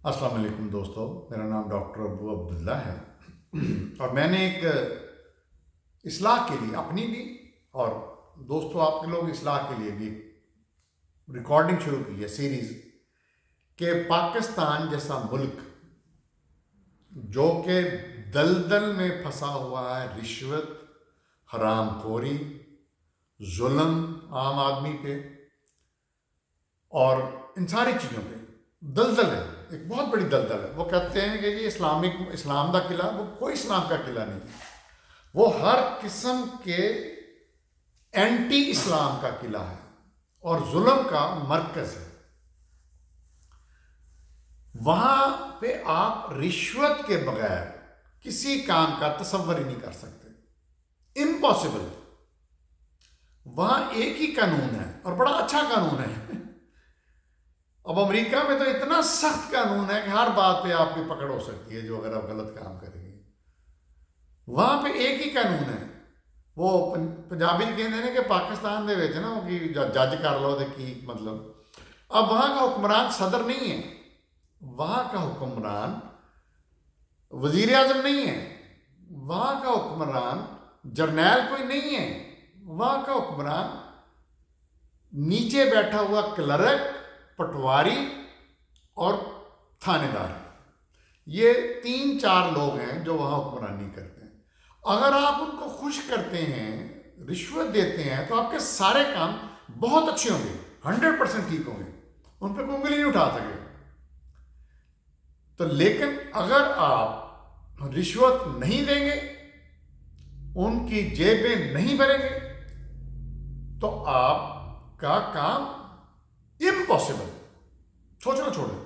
السلام علیکم دوستو، میرا نام ڈاکٹر ابو عبداللہ ہے اور میں نے ایک اصلاح کے لیے اپنی بھی اور دوستو آپ کے لوگ اصلاح کے لیے بھی ایک ریکارڈنگ شروع کی ہے سیریز کہ پاکستان جیسا ملک جو کہ دلدل میں پھنسا ہوا ہے، رشوت، حرام خوری، ظلم عام آدمی پہ اور ان ساری چیزوں پہ دلدل ہے، ایک بہت بڑی دلدل ہے۔ وہ کہتے ہیں کہ یہ اسلام کا قلعہ، وہ کوئی اسلام کا قلعہ نہیں ہے، وہ ہر قسم کے اینٹی اسلام کا قلعہ ہے اور ظلم کا مرکز ہے۔ وہاں پہ آپ رشوت کے بغیر کسی کام کا تصور ہی نہیں کر سکتے، امپاسبل۔ وہاں ایک ہی قانون ہے اور بڑا اچھا قانون ہے۔ اب امریکہ میں تو اتنا سخت قانون ہے کہ ہر بات پہ آپ کی پکڑ ہو سکتی ہے، جو اگر آپ غلط کام کریں گے۔ وہاں پہ ایک ہی قانون ہے۔ وہ پنجابی کہتے ہیں کہ پاکستان دے وچ نا کہ جج کر لو تے کی مطلب۔ اب وہاں کا حکمران صدر نہیں ہے، وہاں کا حکمران وزیر اعظم نہیں ہے، وہاں کا حکمران جرنیل کوئی نہیں ہے، وہاں کا حکمران نیچے بیٹھا ہوا کلرک، پٹواری اور تھانے دار، یہ 3-4 لوگ ہیں جو وہاں حکمرانی کرتے ہیں۔ اگر آپ ان کو خوش کرتے ہیں، رشوت دیتے ہیں، تو آپ کے سارے کام بہت اچھے ہوں گے، 100% ٹھیک ہوں گے، ان پہ کوئی انگلی نہیں اٹھا سکے۔ تو لیکن اگر آپ رشوت نہیں دیں گے، ان کی جیبیں نہیں بھریں گے، تو آپ کا کام امپاسبل، سوچنا چھوڑیں۔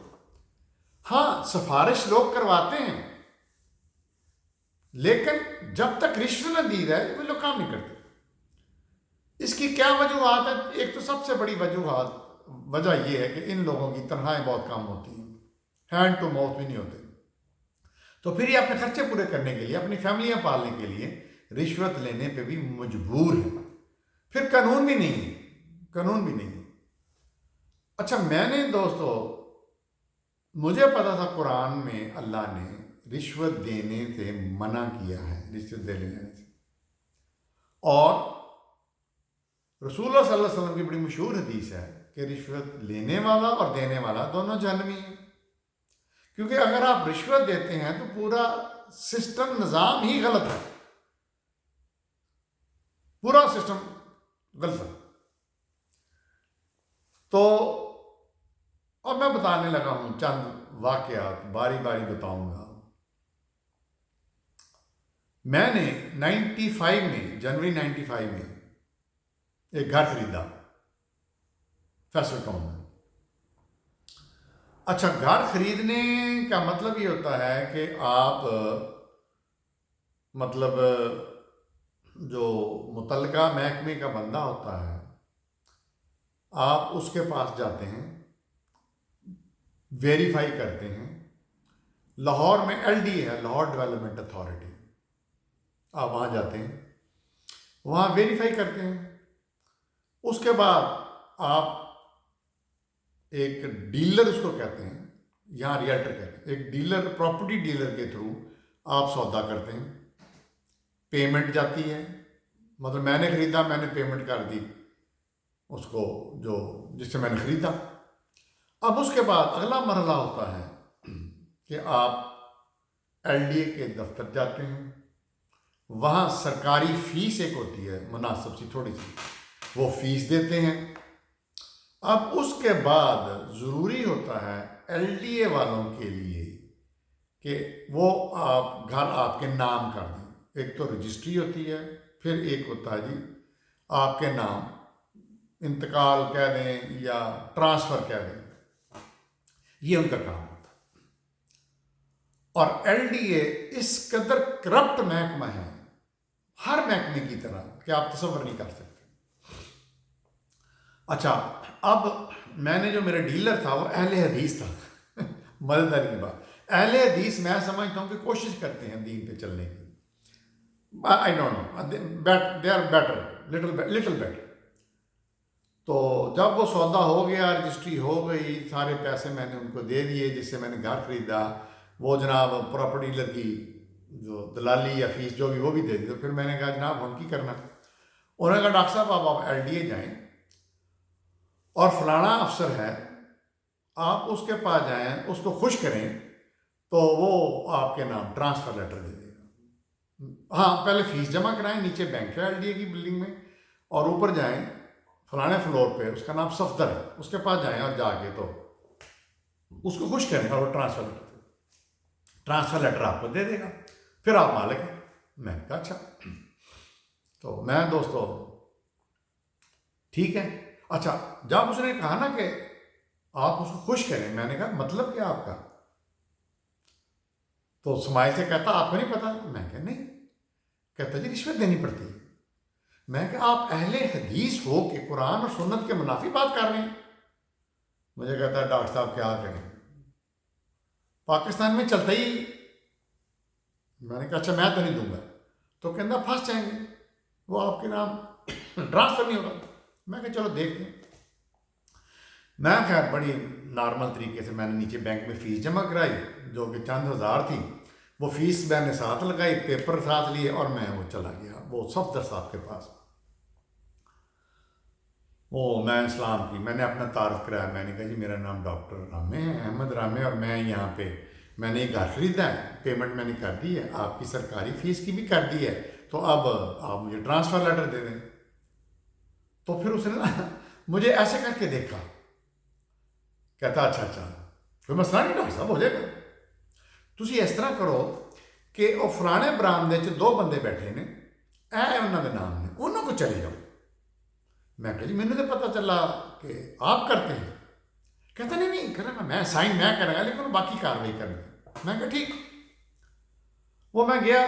ہاں، سفارش لوگ کرواتے ہیں، لیکن جب تک رشوت نہ دی جائے وہ لوگ کام نہیں کرتے۔ اس کی کیا وجوہات ہے؟ ایک تو سب سے بڑی وجہ یہ ہے کہ ان لوگوں کی تنخواہیں بہت کم ہوتی ہیں، ہینڈ ٹو ماؤتھ بھی نہیں ہوتے، تو پھر یہ اپنے خرچے پورے کرنے کے لیے، اپنی فیملیاں پالنے کے لیے رشوت لینے پہ بھی مجبور ہے۔ پھر قانون بھی نہیں ہے، قانون بھی نہیں ہے۔ اچھا، میں نے دوستو، مجھے پتا تھا قرآن میں اللہ نے رشوت دینے سے منع کیا ہے، رشوت دینے سے، اور رسول اللہ صلی اللہ علیہ وسلم کی بڑی مشہور حدیث ہے کہ رشوت لینے والا اور دینے والا دونوں جہنمی ہیں، کیونکہ اگر آپ رشوت دیتے ہیں تو پورا سسٹم، نظام ہی غلط ہے، پورا سسٹم غلط ہے۔ تو اب میں بتانے لگا ہوں چند واقعات، باری باری بتاؤں گا۔ میں نے 95 میں، جنوری 95 میں ایک گھر خریدا فیصل ٹاؤن میں۔ اچھا، گھر خریدنے کا مطلب یہ ہوتا ہے کہ آپ مطلب جو متعلقہ محکمے کا بندہ ہوتا ہے، آپ اس کے پاس جاتے ہیں، ویریفائی کرتے ہیں۔ لاہور میں LDA ہے، لاہور ڈیولپمنٹ اتھارٹی، آپ وہاں جاتے ہیں، وہاں ویریفائی کرتے ہیں۔ اس کے بعد آپ ایک ڈیلر، اس کو کہتے ہیں، یہاں ریئلٹر کہتے ہیں، ایک ڈیلر، پراپرٹی ڈیلر کے تھرو آپ سودا کرتے ہیں، پیمنٹ جاتی ہے، مطلب میں نے خریدا، میں نے پیمنٹ کر دی اس کو جو جس سے میں نے خریدا۔ اب اس کے بعد اگلا مرحلہ ہوتا ہے کہ آپ LDA کے دفتر جاتے ہیں، وہاں سرکاری فیس ایک ہوتی ہے، مناسب سی تھوڑی سی، وہ فیس دیتے ہیں۔ اب اس کے بعد ضروری ہوتا ہے LDA والوں کے لیے کہ وہ آپ گھر آپ کے نام کر دیں۔ ایک تو رجسٹری ہوتی ہے، پھر ایک ہوتا ہے جی آپ کے نام، انتقال کہہ دیں یا ٹرانسفر کہہ دیں، یہ ان کا کام ہوتا ہے۔ اور LDA اس قدر کرپٹ محکمہ ہے، ہر محکمے کی طرح، کہ آپ تصور نہیں کر سکتے۔ اچھا، اب میں نے جو میرا ڈیلر تھا وہ اہل حدیث تھا۔ مزیدار کی بات، اہل حدیث میں سمجھتا ہوں کہ کوشش کرتے ہیں دین پہ چلنے کی۔ I don't know, they are better, little better. تو جب وہ سودا ہو گیا، رجسٹری ہو گئی، سارے پیسے میں نے ان کو دے دیے جس سے میں نے گھر خریدا، وہ جناب پراپرٹی ڈیلر کی جو دلالی یا فیس جو بھی وہ بھی دے دی، تو پھر میں نے کہا جناب ہم کی کرنا؟ انہوں نے کہا ڈاکٹر صاحب آپ ایل ڈی اے جائیں اور فلانا افسر ہے، آپ اس کے پاس جائیں، اس کو خوش کریں تو وہ آپ کے نام ٹرانسفر لیٹر دے دے گا۔ ہاں پہلے فیس جمع کرائیں، نیچے بینک ہے ایل ڈی اے کی بلڈنگ میں، اور اوپر جائیں فلانے فلور پہ، اس کا نام صفدر ہے، اس کے پاس جائیں اور جا کے تو اس کو خوش کریں اور وہ ٹرانسفر لیٹر آپ کو دے دے گا، پھر آپ مالک ہیں۔ میں نے کہا اچھا، تو میں دوستو ٹھیک ہے۔ اچھا جب اس نے کہا نا کہ آپ اس کو خوش کریں، میں نے کہا مطلب کیا آپ کا؟ تو سمائی سے کہتا آپ کو نہیں پتا؟ میں کہا نہیں۔ کہتا جی رشوت دینی پڑتی ہے۔ میں کہا آپ اہل حدیث ہو کہ قرآن اور سنت کے منافی بات کر رہے ہیں؟ مجھے کہتا ہے ڈاکٹر صاحب کیا کریں، پاکستان میں چلتا ہی۔ میں نے کہا اچھا میں تو نہیں دوں گا، تو کہنا پھنس جائیں گے، وہ آپ کے نام ٹرانسفر نہیں ہوگا۔ میں کہا چلو دیکھتے ہیں۔ میں خیر بڑی نارمل طریقے سے میں نے نیچے بینک میں فیس جمع کرائی جو کہ چند ہزار تھی، وہ فیس میں نے ساتھ لگائی، پیپر ساتھ لیے، اور میں وہ چلا گیا وہ صفدر صاحب کے پاس۔ وہ میں اسلام کی میں نے اپنا تعارف کرایا، میں نے کہا جی میرا نام ڈاکٹر رامے ہے، احمد رامے، اور میں یہاں پہ میں نے یہ گھر خریدا ہے، پیمنٹ میں نے کر دی ہے، آپ کی سرکاری فیس کی بھی کر دی ہے، تو اب آپ مجھے ٹرانسفر لیٹر دے دیں۔ تو پھر اس نے نا مجھے ایسے کر کے دیکھا، کہتا اچھا کوئی مسئلہ نہیں ڈاکٹر صاحب ہو جائے گا، تسی اس طرح کرو کہ وہ فلانے برامدے چ 2 بندے بیٹھے نے، اے انہوں کے نام نے، انہوں کو چلے جاؤ۔ میں کہا جی مجھے تو پتہ چلا کہ آپ کرتے ہیں۔ کہتا نہیں کرنا، میں سائن میں کروں گا لیکن باقی کاروائی کرنی۔ میں کہا ٹھیک۔ وہ میں گیا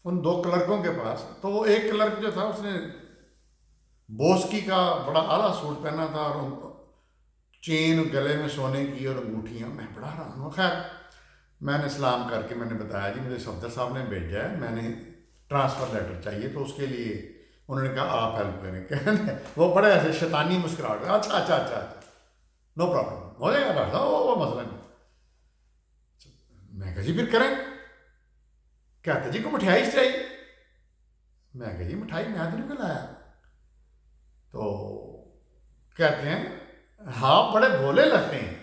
ان 2 کلرکوں کے پاس، تو وہ ایک کلرک جو تھا اس نے بوسکی کا بڑا اعلیٰ سوٹ پہنا تھا، اور چین گلے میں سونے کی اور انگوٹھیاں، میں بڑا حیران ہوں۔ خیر میں نے سلام کر کے میں نے بتایا جی مجھے صفدر صاحب نے بھیجا ہے، میں نے ٹرانسفر لیٹر چاہیے، تو اس کے لیے انہوں نے کہا آپ ہیلپ کریں۔ وہ بڑے ایسے شیطانی مسکراہٹ، اچھا نو پرابلم، ہو جائے گا ڈاکٹر صاحب، وہ مسئلہ نہیں۔ میں کہا جی پھر کریں۔ کہتے جی کو مٹھائی چاہیے۔ میں کہا جی مٹھائی میں تو نہیں لایا۔ تو کہتے ہیں ہاں بڑے بھولے لگتے ہیں۔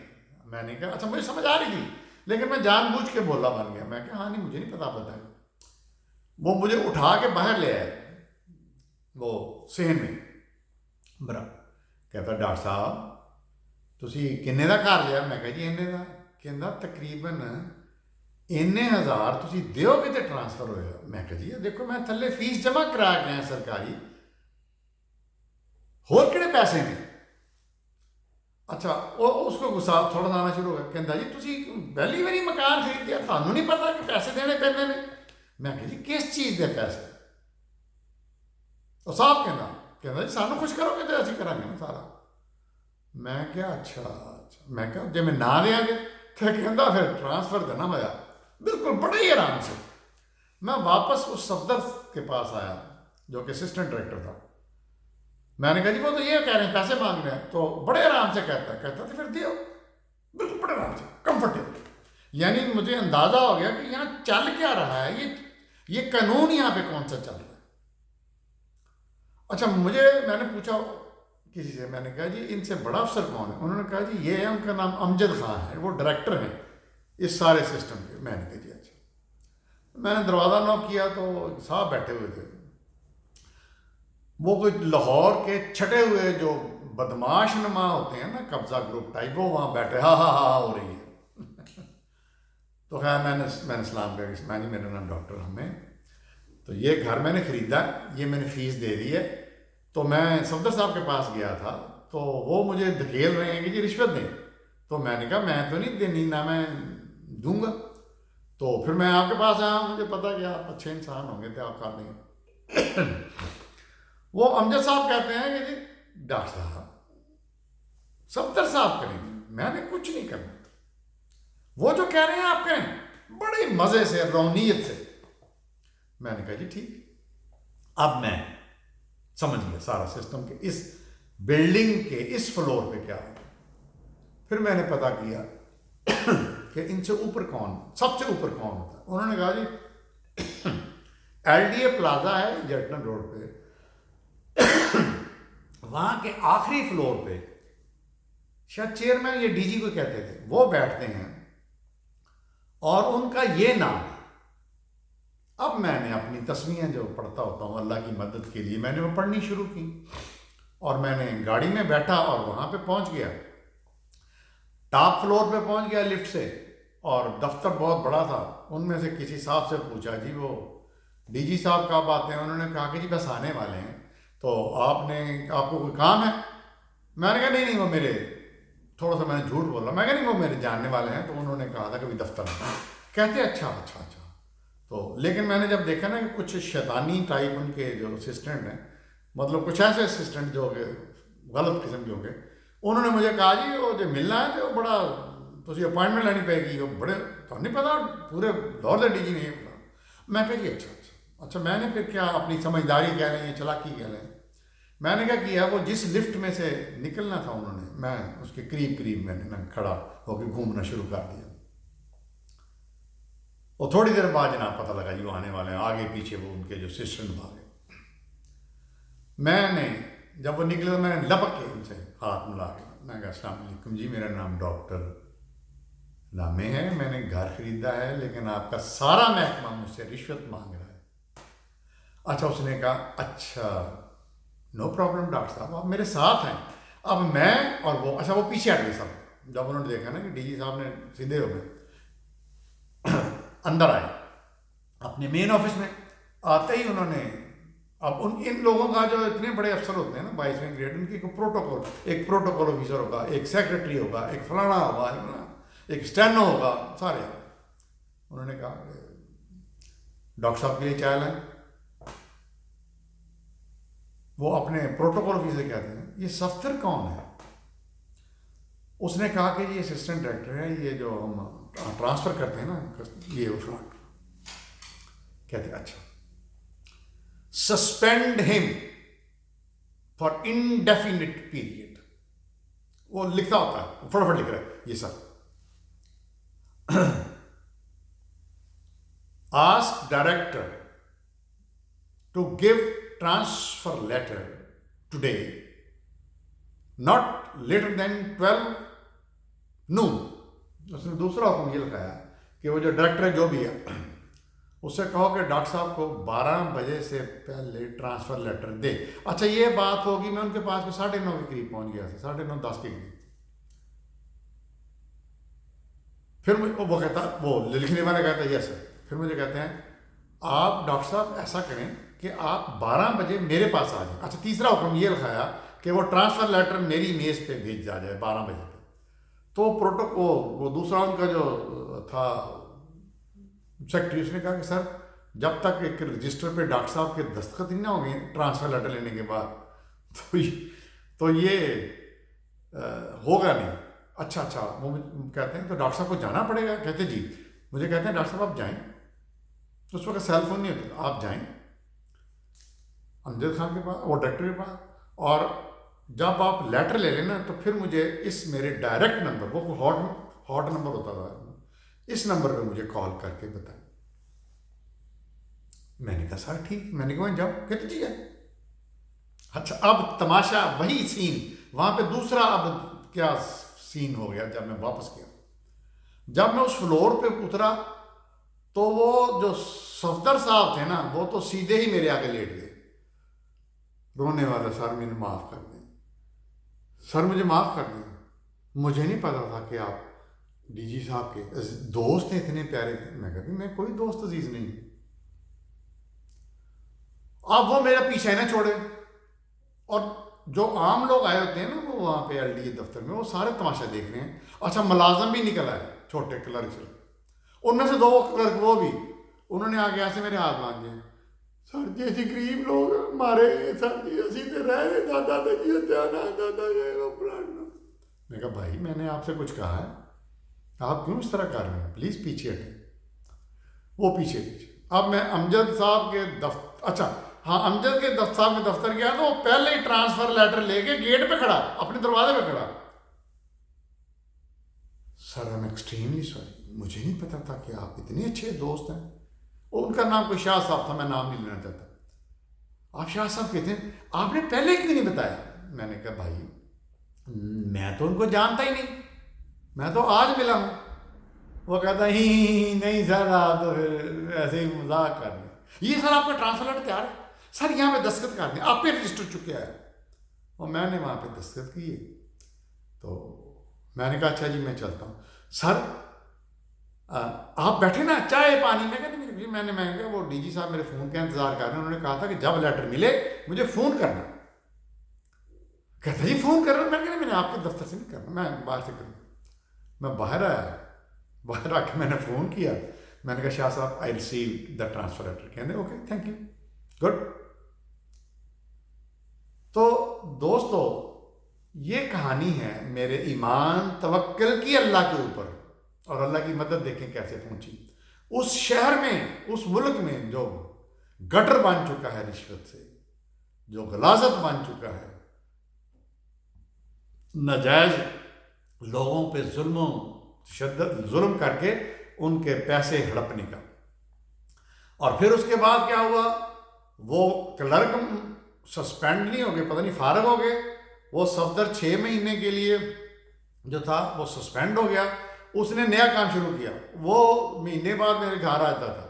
میں نے کہا اچھا مجھے سمجھ آ رہی تھی لیکن میں جان بوجھ کے بولا بن گیا۔ میں کہا ہاں نہیں مجھے نہیں پتا بتائیں۔ وہ مجھے اٹھا کے باہر لے آئے وہ صحن میں برا، کہتا ڈاکٹر صاحب تسی کنے دا گھر لیا؟ میں کہا جی اننے دا۔ کہندا تقریباً اننے ہزار تسی دیو گے تے ٹرانسفر ہوئے گا۔ میں کہا جی دیکھو میں تھلے فیس جمع کرا کے آیا سرکاری، ہور کہڑے پیسے نے؟ اچھا وہ اس کو غصہ تھوڑا آنا شروع ہو گیا۔ کہندا جی تسی پہلی باری مکان خرید لیا، تھانوں نہیں پتا کہ پیسے دینے پیندے نے؟ میں کہا جی کس چیز دے پیسے؟ تو صاحب کہندا جی سانوں خوش کرو گے تو اسی کریں گے نا سارا۔ میں کہا اچھا میں کہا جی میں نہ دیا گے تو کہندا پھر ٹرانسفر دینا ہویا۔ بالکل بڑے ہی آرام سے میں واپس اس صفدر کے پاس آیا جو کہ اسسٹنٹ ڈائریکٹر تھا۔ میں نے کہا جی وہ تو یہ کہہ رہے ہیں پیسے مانگ رہے ہیں، تو بڑے آرام سے کہتا تو پھر دیو، بالکل بڑے آرام سے کمفرٹیبل۔ یعنی مجھے اندازہ ہو گیا کہ یہاں چل کیا رہا ہے، یہ قانون یہاں پہ کون سا چل رہا ہے۔ اچھا میں نے پوچھا کسی سے، میں نے کہا جی ان سے بڑا افسر کون ہے؟ انہوں نے کہا جی یہ ہے، ان کا نام امجد خان ہے، وہ ڈائریکٹر ہیں اس سارے سسٹم کے۔ میں نے کہا جی اچھا۔ میں نے دروازہ نوک کیا تو صاحب بیٹھے ہوئے تھے، وہ کوئی لاہور کے چھٹے ہوئے جو بدماش نما ہوتے ہیں نا، قبضہ گروپ ٹائپ، وہ وہاں بیٹھے ہاں ہو رہی ہے۔ تو خیر میں نے سلام کیا کہ جی میرا نام ڈاکٹر ہمیں، تو یہ گھر میں نے خریدا، یہ میں نے فیس دے دی ہے۔ تو میں صفدر صاحب کے پاس گیا تھا تو وہ مجھے دھکیل رہے ہیں کہ جی رشوت دیں، تو میں نے کہا میں تو نہیں دینی، نہ میں دوں گا۔ تو پھر میں آپ کے پاس آیا، مجھے پتا کہ آپ اچھے انسان ہوں گے تو آپ کر دیں گے۔ وہ امجد صاحب کہتے ہیں کہ جی ڈاکٹر صاحب صفدر صاحب کریں گے، میں نے کچھ نہیں کرنا، وہ جو کہہ رہے ہیں آپ کریں، بڑے مزے سے رونیت سے۔ میں نے کہا جی ٹھیک۔ اب میں سمجھ گیا سارا سسٹم کہ اس بلڈنگ کے اس فلور پہ کیا ہوگا. پھر میں نے پتا کیا کہ ان سے اوپر کون، سب سے اوپر کون ہوتا ہے. انہوں نے کہا G L D A plaza ہے جیٹن روڈ پہ، وہاں کے آخری فلور پہ شاید چیئرمین یا ڈی جی کو کہتے تھے، وہ بیٹھتے ہیں اور ان کا یہ نام ہے. اب میں نے اپنی تسمیاں جو پڑھتا ہوتا ہوں اللہ کی مدد کے لیے، میں نے وہ پڑھنی شروع کی اور میں نے گاڑی میں بیٹھا اور وہاں پہ پہنچ گیا، ٹاپ فلور پہ پہنچ گیا لفٹ سے، اور دفتر بہت بڑا تھا. ان میں سے کسی صاحب سے پوچھا جی وہ ڈی جی صاحب کب آتے ہیں؟ انہوں نے کہا کہ جی بس آنے والے ہیں، تو آپ کو کوئی کام ہے؟ میں نے کہا نہیں وہ میرے، تھوڑا سا میں نے جھوٹ بولا، میں کہا نہیں وہ میرے جاننے والے ہیں. تو انہوں نے کہا تھا کہ بھی دفتر میں. کہتے اچھا. تو لیکن میں نے جب دیکھا نا کہ کچھ شیطانی ٹائپ ان کے جو اسسٹنٹ ہیں، مطلب کچھ ایسے اسسٹنٹ جو کہ غلط قسم کے ہوں گے، انہوں نے مجھے کہا جی وہ جو ملنا ہے جو بڑا تھی اپوائنٹمنٹ لینی پائے گی، وہ بڑے تو نہیں پتا پورے دور سے ڈی جی نہیں پتا. میں کہا جی اچھا. میں نے پھر کیا اپنی سمجھداری کہہ لیں یا چلاکی کہہ لیں، میں نے کیا کیا وہ جس لفٹ میں سے نکلنا تھا انہوں نے، میں اس کے قریب میں نے کھڑا ہو کے گھومنا شروع کر دیا. اور تھوڑی دیر بعد جناب پتہ لگا جی وہ آنے والے ہیں، آگے پیچھے وہ ان کے جو اسسٹنٹ بھاگے. میں نے جب وہ نکلے تو میں نے لپک کے ان سے ہاتھ ملا کے میں کہا السلام علیکم جی، میرا نام ڈاکٹر لامے ہے، میں نے گھر خریدا ہے لیکن آپ کا سارا محکمہ مجھ سے رشوت مانگ رہا ہے. اچھا اس نے کہا اچھا نو پرابلم ڈاکٹر صاحب آپ میرے ساتھ ہیں. اب میں اور وہ اچھا وہ پیچھے ہٹ گئے سب، جب انہوں نے دیکھا نا کہ ڈی جی صاحب نے سیدھے ہو گئے اندر آئے اپنے مین آفس میں. آتے ہی انہوں نے اب ان لوگوں کا جو اتنے بڑے افسر ہوتے ہیں نا 22ویں گریڈ، ان کی ایک پروٹوکول آفیسر ہوگا، ایک سیکرٹری ہوگا، ایک فلانا ہوگا، ایک اسٹینو ہوگا، سارے. انہوں نے کہا کہ ڈاکٹر صاحب کے لیے چائے لائیں. وہ اپنے پروٹوکول آفیسر کہتے ہیں یہ سفتر کون ہے؟ اس نے کہا کہ یہ اسسٹنٹ ڈائریکٹر ہے، یہ جو ہم ٹرانسفر کرتے ہیں نا یہ وہ فلاں. کہتے اچھا سسپینڈ ہم فار انڈیفینٹ پیریڈ. وہ لکھتا ہوتا ہے فٹافٹ لکھ رہا ہے یہ sir. Ask director to give transfer letter today not later than 12 noon. اس نے دوسرا حکم یہ لکھایا کہ وہ جو ڈائریکٹر ہے جو بھی ہے اس سے کہو کہ ڈاکٹر صاحب کو 12 بجے سے پہلے ٹرانسفر لیٹر دے. اچھا یہ بات ہوگی میں ان کے پاس 9:30 کے قریب پہنچ گیا تھا، 9:30 10 کے قریب. پھر وہ کہتا وہ لکھنے والا کہتا ہے یس سر. پھر مجھے کہتے ہیں آپ ڈاکٹر صاحب ایسا کریں کہ آپ 12 بجے میرے پاس آ جائیں. اچھا تیسرا حکم یہ لکھایا کہ وہ ٹرانسفر لیٹر میری میز پہ بھیجا جائے 12 بجے پہ. تو وہ دوسرا ان کا جو تھا سیکرٹری، اس نے کہا کہ سر جب تک ایک رجسٹر پہ ڈاکٹر صاحب کے دستخط نہیں نہ ہوں گے ٹرانسفر لیٹر لینے کے بعد تو یہ ہوگا نہیں. اچھا وہ کہتے ہیں تو ڈاکٹر صاحب کو جانا پڑے گا؟ کہتے جی. مجھے کہتے ہیں ڈاکٹر صاحب آپ جائیں. اس وقت سیل فون نہیں ہوتا، آپ جائیں امجد خان کے پاس، وہ ڈاکٹر کے پاس، اور جب آپ لیٹر لے لینا تو پھر مجھے اس میرے ڈائریکٹ نمبر، وہ ہاٹ نمبر ہوتا تھا، اس نمبر پہ مجھے کال کر کے بتائیں. میں نے کہا سر ٹھیک. میں نے کہا جاؤ. کہتے جی ہے. اچھا اب تماشا وہی سین وہاں پہ دوسرا اب کیا سین ہو گیا. جب میں واپس گیا، جب میں اس فلور پہ اترا تو وہ جو صفدر صاحب تھے نا وہ تو سیدھے ہی میرے آگے لیٹ گئے رونے والا. سر مجھے معاف کر دیں، سر مجھے معاف کر دیں، مجھے نہیں پتا تھا کہ آپ ڈی جی صاحب کے دوست ہیں، اتنے پیارے تھے. میں کہتی میں کوئی دوست عزیز نہیں. اب وہ میرا پیچھے نہ چھوڑے، اور جو عام لوگ آئے ہوتے ہیں نا وہ وہاں پہ ایل ڈی اے دفتر میں وہ سارے تماشا دیکھ رہے ہیں. اچھا ملازم بھی نکل آئے چھوٹے کلرک سے، ان میں سے 2 کلرک وہ بھی انہوں نے آگے ایسے میرے ہاتھ مانگے سر جی اسی غریب لوگ مارے سر جی اسی تے رہ رہے دادا جی دادا. میں کہا بھائی میں نے آپ سے کچھ کہا ہے؟ آپ کیوں اس طرح کر رہے ہیں؟ پلیز پیچھے ہٹیں. وہ پیچھے. اب میں امجد صاحب کے دفتر، اچھا ہاں امجد کے صاحب کے دفتر گیا تو وہ پہلے ہی ٹرانسفر لیٹر لے کے گیٹ پہ کھڑا، اپنے دروازے پہ کھڑا، سر ایم ایکسٹریملی سوری، مجھے نہیں پتا تھا کہ آپ اتنے اچھے دوست ہیں. ان کا نام کوئی شاہ صاحب تھا، میں نام نہیں لینا چاہتا. آپ شاہ صاحب کہتے ہیں آپ نے پہلے کیوں نہیں بتایا؟ میں نے کہا بھائی میں تو ان کو جانتا ہی نہیں، میں تو آج ملا ہوں. وہ کہتا ہی نہیں سر آپ تو پھر ایسے ہی مذاق کر رہے ہیں. یہ سر آپ کا ٹرانسفر لیٹر تیار ہے سر، یہاں پہ دستخط کر دیں، آپ پہ رجسٹر چکے آئے. اور میں نے وہاں پہ دستخط کیے. تو میں نے کہا اچھا جی میں چلتا ہوں. سر آپ بیٹھے نا، چائے پانی؟ میں کہتے ہیں میں نے کہا وہ ڈی جی صاحب میرے فون کا انتظار کر رہے ہیں، انہوں نے کہا تھا کہ جب لیٹر ملے مجھے فون کرنا. کہتا جی فون کر رہا ہوں. میں نے آپ کے دفتر سے نہیں کرنا، میں باہر سے کروں. میں باہر آیا، باہر آ کے میں نے فون کیا، میں نے کہا شاہ صاحب آئی ریسیو دا ٹرانسفر لیٹر. کہتے ہیں اوکے تھینک یو گڈ. تو دوستو یہ کہانی ہے میرے ایمان توکل کی اللہ کے اوپر، اور اللہ کی مدد دیکھیں کیسے پہنچی. اس شہر میں، اس ملک میں جو گٹر بن چکا ہے رشوت سے، جو غلاظت بن چکا ہے، ناجائز لوگوں پہ ظلم کر کے ان کے پیسے ہڑپنے کا. اور پھر اس کے بعد کیا ہوا، وہ کلرک سسپینڈ نہیں ہو گئے، پتہ نہیں فارغ ہو گئے. وہ صفدر 6 مہینے کے لیے جو تھا وہ سسپینڈ ہو گیا. اس نے نیا کام شروع کیا. وہ مہینے بعد میرے گھر آتا تھا،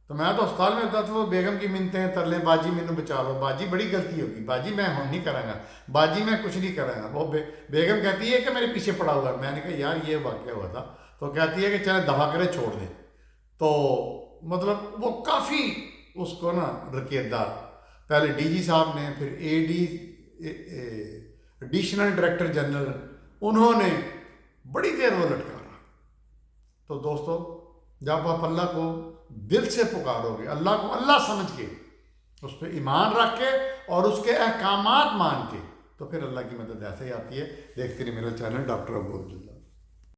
تو میں تو ہسپتال میں ہوتا تھا. وہ بیگم کی منتیں ترلیں، باجی مینوں بچا لو، باجی بڑی غلطی ہوگی، باجی میں ہم نہیں کروں گا، باجی میں کچھ نہیں کروں گا. وہ بیگم کہتی ہے کہ میرے پیچھے پڑا ہوا ہے. میں نے کہا یار یہ واقعہ ہوا تھا. تو کہتی ہے کہ چلے دفع کرے چھوڑ دیں. تو مطلب وہ کافی اس کو نا رکیت دار، پہلے ڈی جی صاحب نے، پھر اے ڈی ایڈیشنل ڈائریکٹر جنرل، انہوں نے بڑی دیر وہ لٹکا رہا. تو دوستو جب آپ اللہ کو دل سے پکارو گے، اللہ کو اللہ سمجھ کے، اس پہ ایمان رکھ کے اور اس کے احکامات مان کے، تو پھر اللہ کی مدد ایسے ہی آتی ہے. دیکھتے رہیے میرا چینل ڈاکٹر ابو عبداللہ.